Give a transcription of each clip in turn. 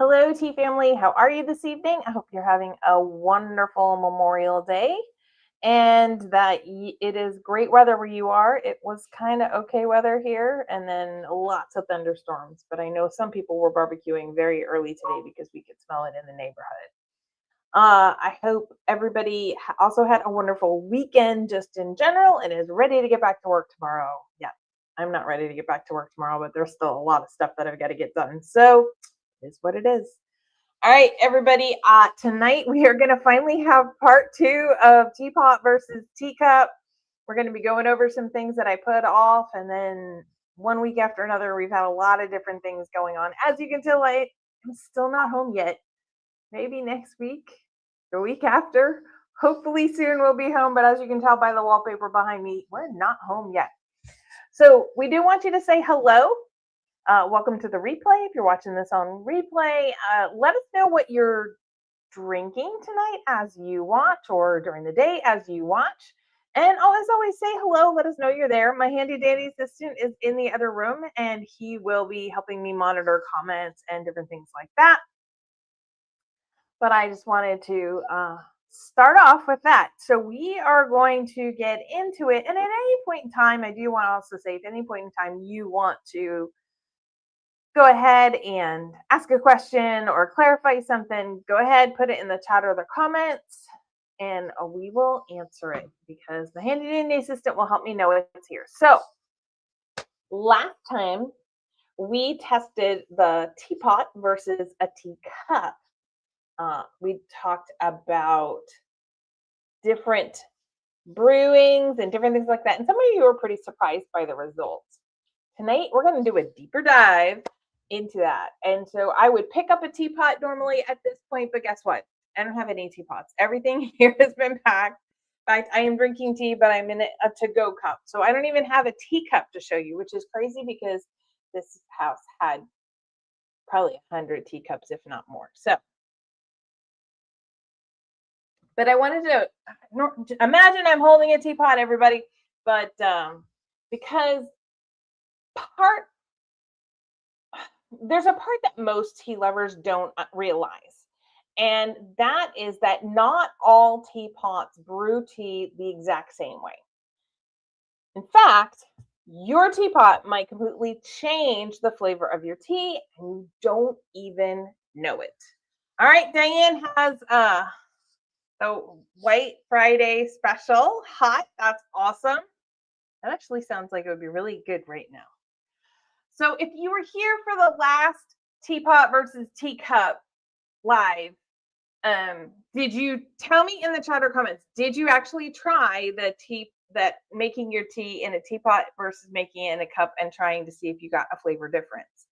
Hello, tea family. How are you this evening? I hope you're having a wonderful Memorial Day and that it is great weather where you are. It was kind of okay weather here and then lots of thunderstorms, but I know some people were barbecuing very early today because we could smell it in the neighborhood. I hope everybody also had a wonderful weekend just in general and is ready to get back to work tomorrow. Yeah, I'm not ready to get back to work tomorrow, but there's still a lot of stuff that I've got to get done. So it's what it is. All right, everybody. Tonight we are going to finally have part 2 of Teapot versus Teacup. We're going to be going over some things that I put off, and then one week after another, we've had a lot of different things going on. As you can tell, I'm still not home yet. Maybe next week, the week after. Hopefully soon we'll be home, but as you can tell by the wallpaper behind me, we're not home yet. So we do want you to say hello. Welcome to the replay. If you're watching this on replay, let us know what you're drinking tonight as you watch or during the day as you watch. And always say hello. Let us know you're there. My handy dandy assistant is in the other room and he will be helping me monitor comments and different things like that. But I just wanted to start off with that. So we are going to get into it. And at any point in time, I do want to also say, if at any point in time you want to go ahead and ask a question or clarify something, go ahead, put it in the chat or the comments, and we will answer it because the handy dandy assistant will help me know it's here. So last time we tested the teapot versus a teacup. We talked about different brewings and different things like that. And some of you were pretty surprised by the results. Tonight, we're going to do a deeper dive into that. And so I would pick up a teapot normally at this point, but guess what? I don't have any teapots. Everything here has been packed. In fact, I am drinking tea, but I'm in a to-go cup. So I don't even have a teacup to show you, which is crazy because this house had probably 100 teacups, if not more. So, but I wanted to imagine I'm holding a teapot, everybody, but because there's a part that most tea lovers don't realize, and that is that not all teapots brew tea the exact same way. In fact, your teapot might completely change the flavor of your tea, and you don't even know it. All right, Diane has the White Friday special hot. That's awesome. That actually sounds like it would be really good right now. So if you were here for the last teapot versus teacup live, did you tell me in the chat or comments, did you actually try that making your tea in a teapot versus making it in a cup and trying to see if you got a flavor difference?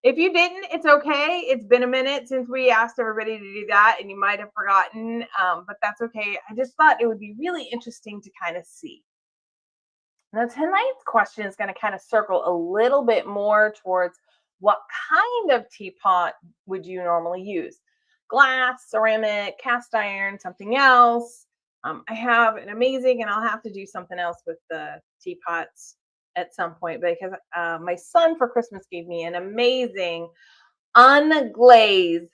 If you didn't, it's okay. It's been a minute since we asked everybody to do that and you might have forgotten, but that's okay. I just thought it would be really interesting to kind of see. Now, tonight's question is going to kind of circle a little bit more towards what kind of teapot would you normally use? Glass, ceramic, cast iron, something else. I have an amazing, and I'll have to do something else with the teapots at some point because my son for Christmas gave me an amazing unglazed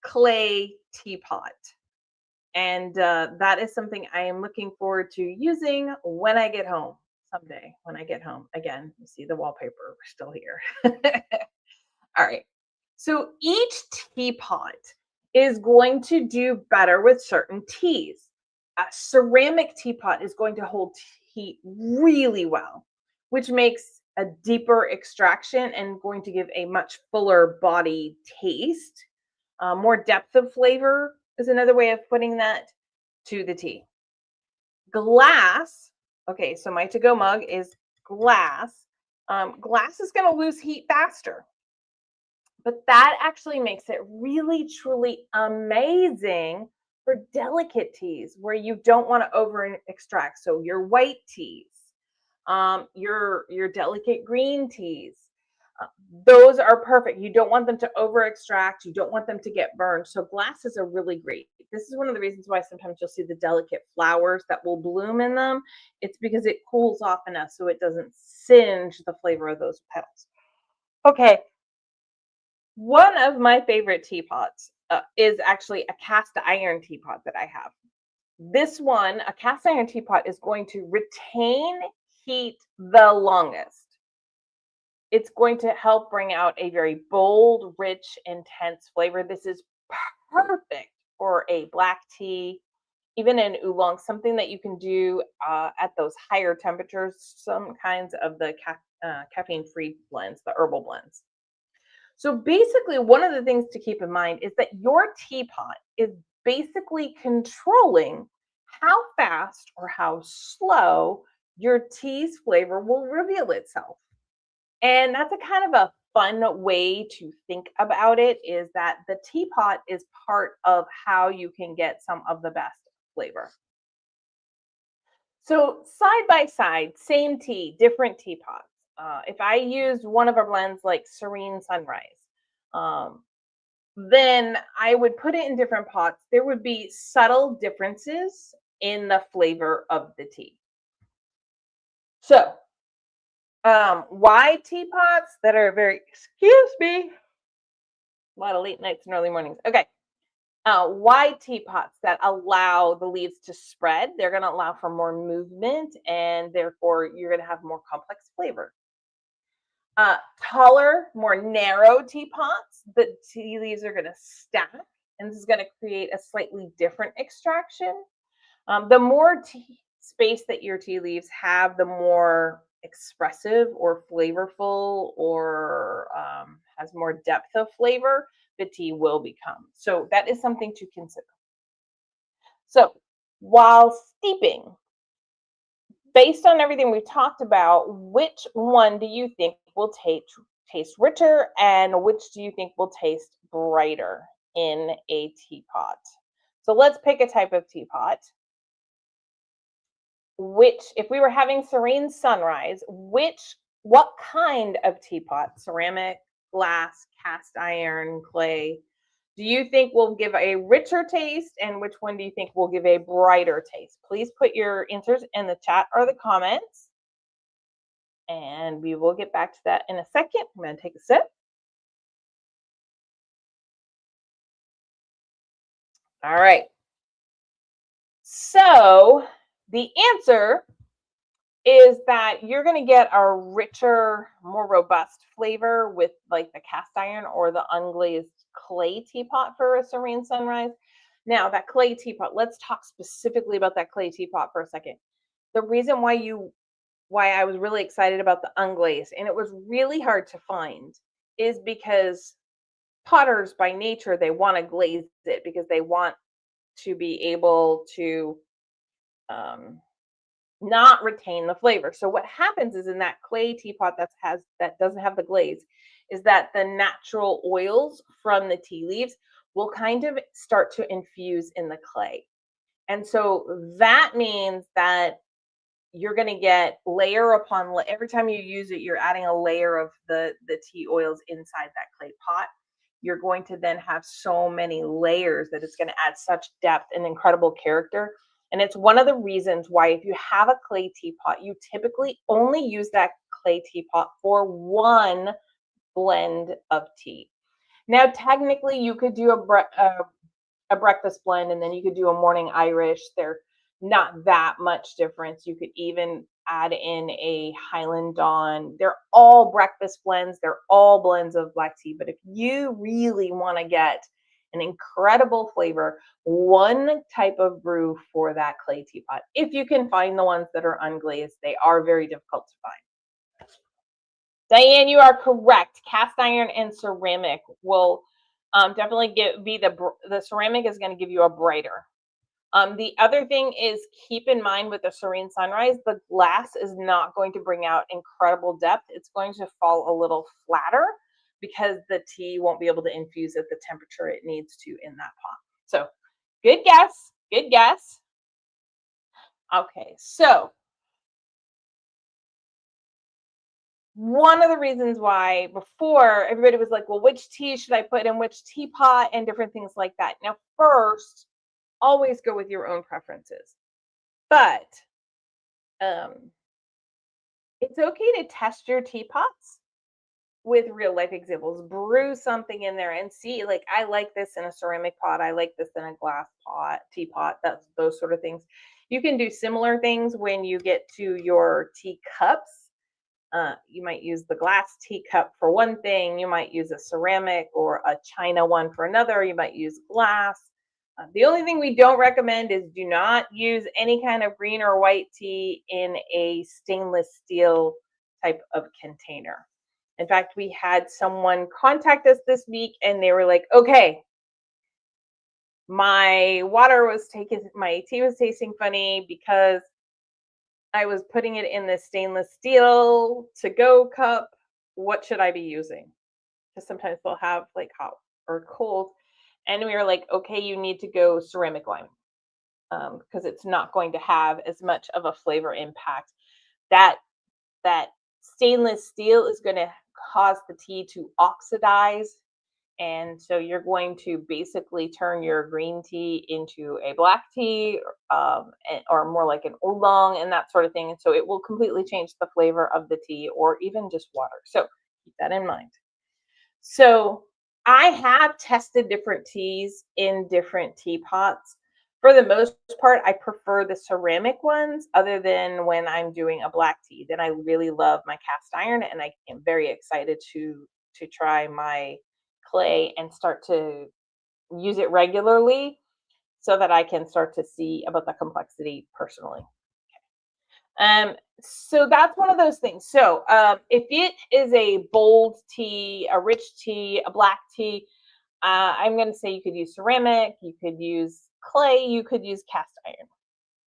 clay teapot. And that is something I am looking forward to using when I get home. Someday when I get home. Again, you see the wallpaper, we're still here. All right. So each teapot is going to do better with certain teas. A ceramic teapot is going to hold heat really well, which makes a deeper extraction and going to give a much fuller body taste. More depth of flavor is another way of putting that to the tea. Glass. Okay, so my to-go mug is glass. Glass is going to lose heat faster. But that actually makes it really, truly amazing for delicate teas where you don't want to over extract. So your white teas, your delicate green teas, those are perfect. You don't want them to over extract. You don't want them to get burned. So glass is a really great. This is one of the reasons why sometimes you'll see the delicate flowers that will bloom in them. It's because it cools off enough so it doesn't singe the flavor of those petals. Okay. One of my favorite teapots is actually a cast iron teapot that I have. This one, a cast iron teapot, is going to retain heat the longest. It's going to help bring out a very bold, rich, intense flavor. This is perfect for a black tea, even an oolong, something that you can do at those higher temperatures, some kinds of the caffeine free blends, the herbal blends. So basically, one of the things to keep in mind is that your teapot is basically controlling how fast or how slow your tea's flavor will reveal itself. And that's a kind of a fun way to think about it, is that the teapot is part of how you can get some of the best flavor. So side by side, same tea, different teapots. If I used one of our blends like Serene Sunrise, um, then I would put it in different pots. There would be subtle differences in the flavor of the tea. So, why teapots that are very, excuse me, a lot of late nights and early mornings. Okay. Wide teapots that allow the leaves to spread. They're going to allow for more movement, and therefore you're going to have more complex flavor. Taller, more narrow teapots, the tea leaves are going to stack, and this is going to create a slightly different extraction. The more tea space that your tea leaves have, the more expressive or flavorful or has more depth of flavor the tea will become. So that is something to consider. So while steeping, based on everything we've talked about, which one do you think will taste richer and which do you think will taste brighter in a teapot? So let's pick a type of teapot. Which, if we were having Serene Sunrise, what kind of teapot, ceramic, glass, cast iron, clay, do you think will give a richer taste, and which one do you think will give a brighter taste? Please put your answers in the chat or the comments, and we will get back to that in a second. I'm going to take a sip. All right. So the answer is that you're going to get a richer, more robust flavor with like the cast iron or the unglazed clay teapot for a Serene Sunrise. Now, that clay teapot, let's talk specifically about that clay teapot for a second. The reason why I was really excited about the unglazed, and it was really hard to find, is because potters by nature, they want to glaze it because they want to be able to um, not retain the flavor. So what happens is in that clay teapot that doesn't have the glaze, is that the natural oils from the tea leaves will kind of start to infuse in the clay. And so that means that you're going to get layer upon every time you use it, you're adding a layer of the tea oils inside that clay pot. You're going to then have so many layers that it's going to add such depth and incredible character. And it's one of the reasons why, if you have a clay teapot, you typically only use that clay teapot for one blend of tea. Now, technically, you could do a breakfast blend, and then you could do a morning Irish. They're not that much difference. You could even add in a Highland Dawn. They're all breakfast blends. They're all blends of black tea. But if you really want to get an incredible flavor, one type of brew for that clay teapot, if you can find the ones that are unglazed, they are very difficult to find. Diane, you are correct. Cast iron and ceramic will definitely be the ceramic is going to give you a brighter. The other thing is, keep in mind with the Serene Sunrise, the glass is not going to bring out incredible depth. It's going to fall a little flatter because the tea won't be able to infuse at the temperature it needs to in that pot. So good guess. Good guess. Okay, so one of the reasons why before everybody was like, well, which tea should I put in which teapot and different things like that. Now, first, always go with your own preferences. But it's okay to test your teapots with real life examples. Brew something in there and see, like, I like this in a ceramic pot. I like this in a glass pot, teapot, that's those sort of things. You can do similar things when you get to your teacups. You might use the glass teacup for one thing. You might use a ceramic or a china one for another. You might use glass. The only thing we don't recommend is do not use any kind of green or white tea in a stainless steel type of container. In fact, we had someone contact us this week and they were like, okay, my tea was tasting funny because I was putting it in this stainless steel to go cup. What should I be using? Because sometimes they'll have like hot or cold. And we were like, okay, you need to go ceramic lime because it's not going to have as much of a flavor impact. That that stainless steel is going to cause the tea to oxidize, and so you're going to basically turn your green tea into a black tea, or more like an oolong and that sort of thing. And so it will completely change the flavor of the tea or even just water. So keep that in mind. So I have tested different teas in different teapots. For the most part, I prefer the ceramic ones, other than when I'm doing a black tea. Then I really love my cast iron, and I am very excited to try my clay and start to use it regularly so that I can start to see about the complexity personally. So that's one of those things. So if it is a bold tea, a rich tea, a black tea, I'm going to say you could use ceramic, you could use clay, you could use cast iron.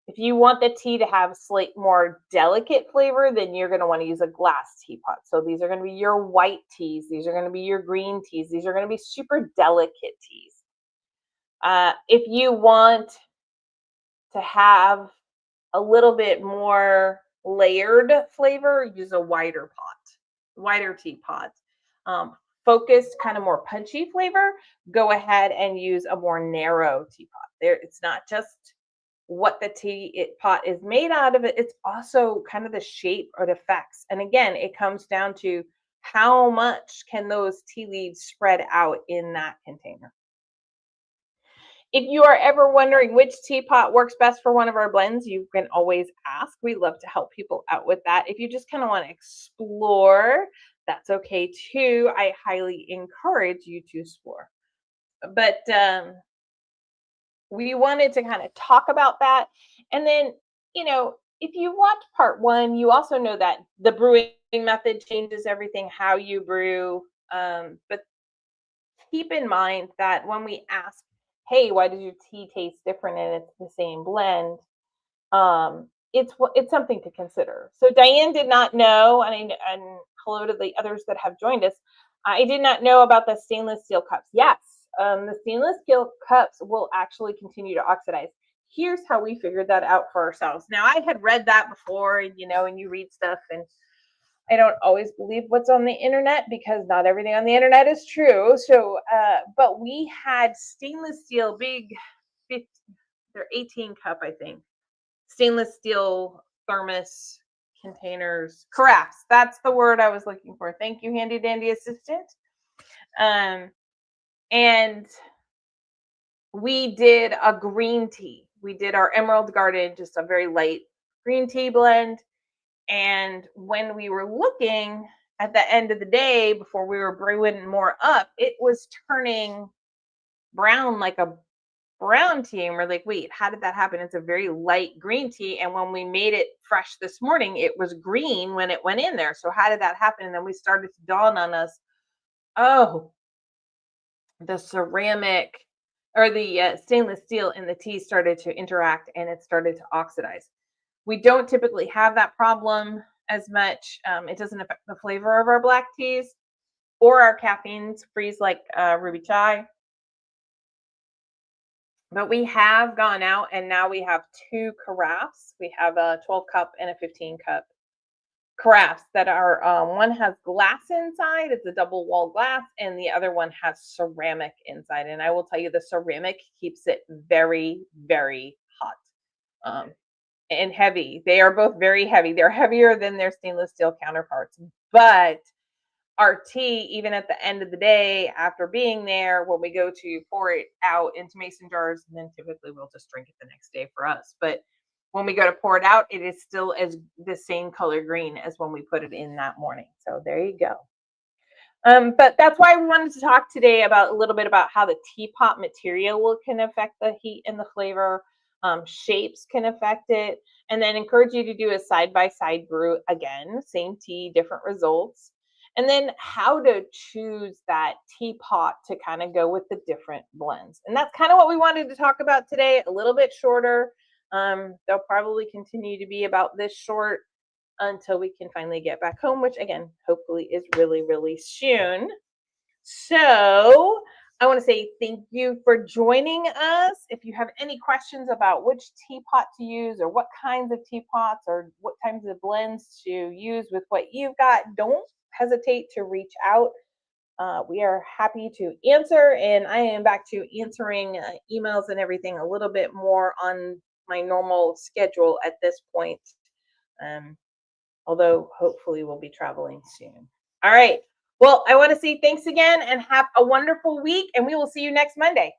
If you want the tea to have slight more delicate flavor, then you're going to want to use a glass teapot. So these are going to be your white teas. These are going to be your green teas. These are going to be super delicate teas. If you want to have a little bit more layered flavor, use a wider teapot. Focused, kind of more punchy flavor, go ahead and use a more narrow teapot. There, it's not just what the pot is made out of, it's also kind of the shape or the effects. And again, it comes down to how much can those tea leaves spread out in that container. If you are ever wondering which teapot works best for one of our blends, you can always ask. We love to help people out with that. If you just kind of want to explore, that's okay too. I highly encourage you to explore. But we wanted to kind of talk about that. And then, if you watch part one, you also know that the brewing method changes everything, how you brew. But keep in mind that when we ask, hey, why does your tea taste different and it's the same blend? It's something to consider. So Diane did not know, and hello to the others that have joined us. I did not know about the stainless steel cups. Yes, the stainless steel cups will actually continue to oxidize. Here's how we figured that out for ourselves. Now, I had read that before, and you read stuff, and I don't always believe what's on the internet because not everything on the internet is true. So, but we had stainless steel, big, 50, they're 18 cup, I think, stainless steel thermos containers. Carafes. That's the word I was looking for. Thank you, handy dandy assistant. And we did a green tea. We did our Emerald Garden, just a very light green tea blend. And when we were looking at the end of the day, before we were brewing more up, it was turning brown, like a brown tea. And we're like, wait, how did that happen? It's a very light green tea. And when we made it fresh this morning, it was green when it went in there. So how did that happen? And then we started to dawn on us, oh, the ceramic or the stainless steel in the tea started to interact and it started to oxidize. We don't typically have that problem as much. It doesn't affect the flavor of our black teas or our caffeine freeze like ruby chai. But we have gone out and now we have two carafes. We have a 12 cup and a 15 cup carafes that are, one has glass inside, it's a double wall glass, and the other one has ceramic inside. And I will tell you, the ceramic keeps it very, very hot. And heavy. They are both very heavy. They're heavier than their stainless steel counterparts, but our tea, even at the end of the day after being there, when we go to pour it out into mason jars, and then typically we'll just drink it the next day for us. But when we go to pour it out, it is still as the same color green as when we put it in that morning. So there you go. But that's why we wanted to talk today about a little bit about how the teapot material can affect the heat and the flavor. Shapes can affect it, and then encourage you to do a side by side brew again, same tea, different results, and then how to choose that teapot to kind of go with the different blends. And that's kind of what we wanted to talk about today. A little bit shorter. They'll probably continue to be about this short until we can finally get back home, which again, hopefully is really, really soon. So I want to say thank you for joining us. If you have any questions about which teapot to use or what kinds of teapots or what kinds of blends to use with what you've got, don't hesitate to reach out. We are happy to answer, and I am back to answering emails and everything a little bit more on my normal schedule at this point. Um, Although hopefully we'll be traveling soon. All right. Well, I want to say thanks again and have a wonderful week, and we will see you next Monday.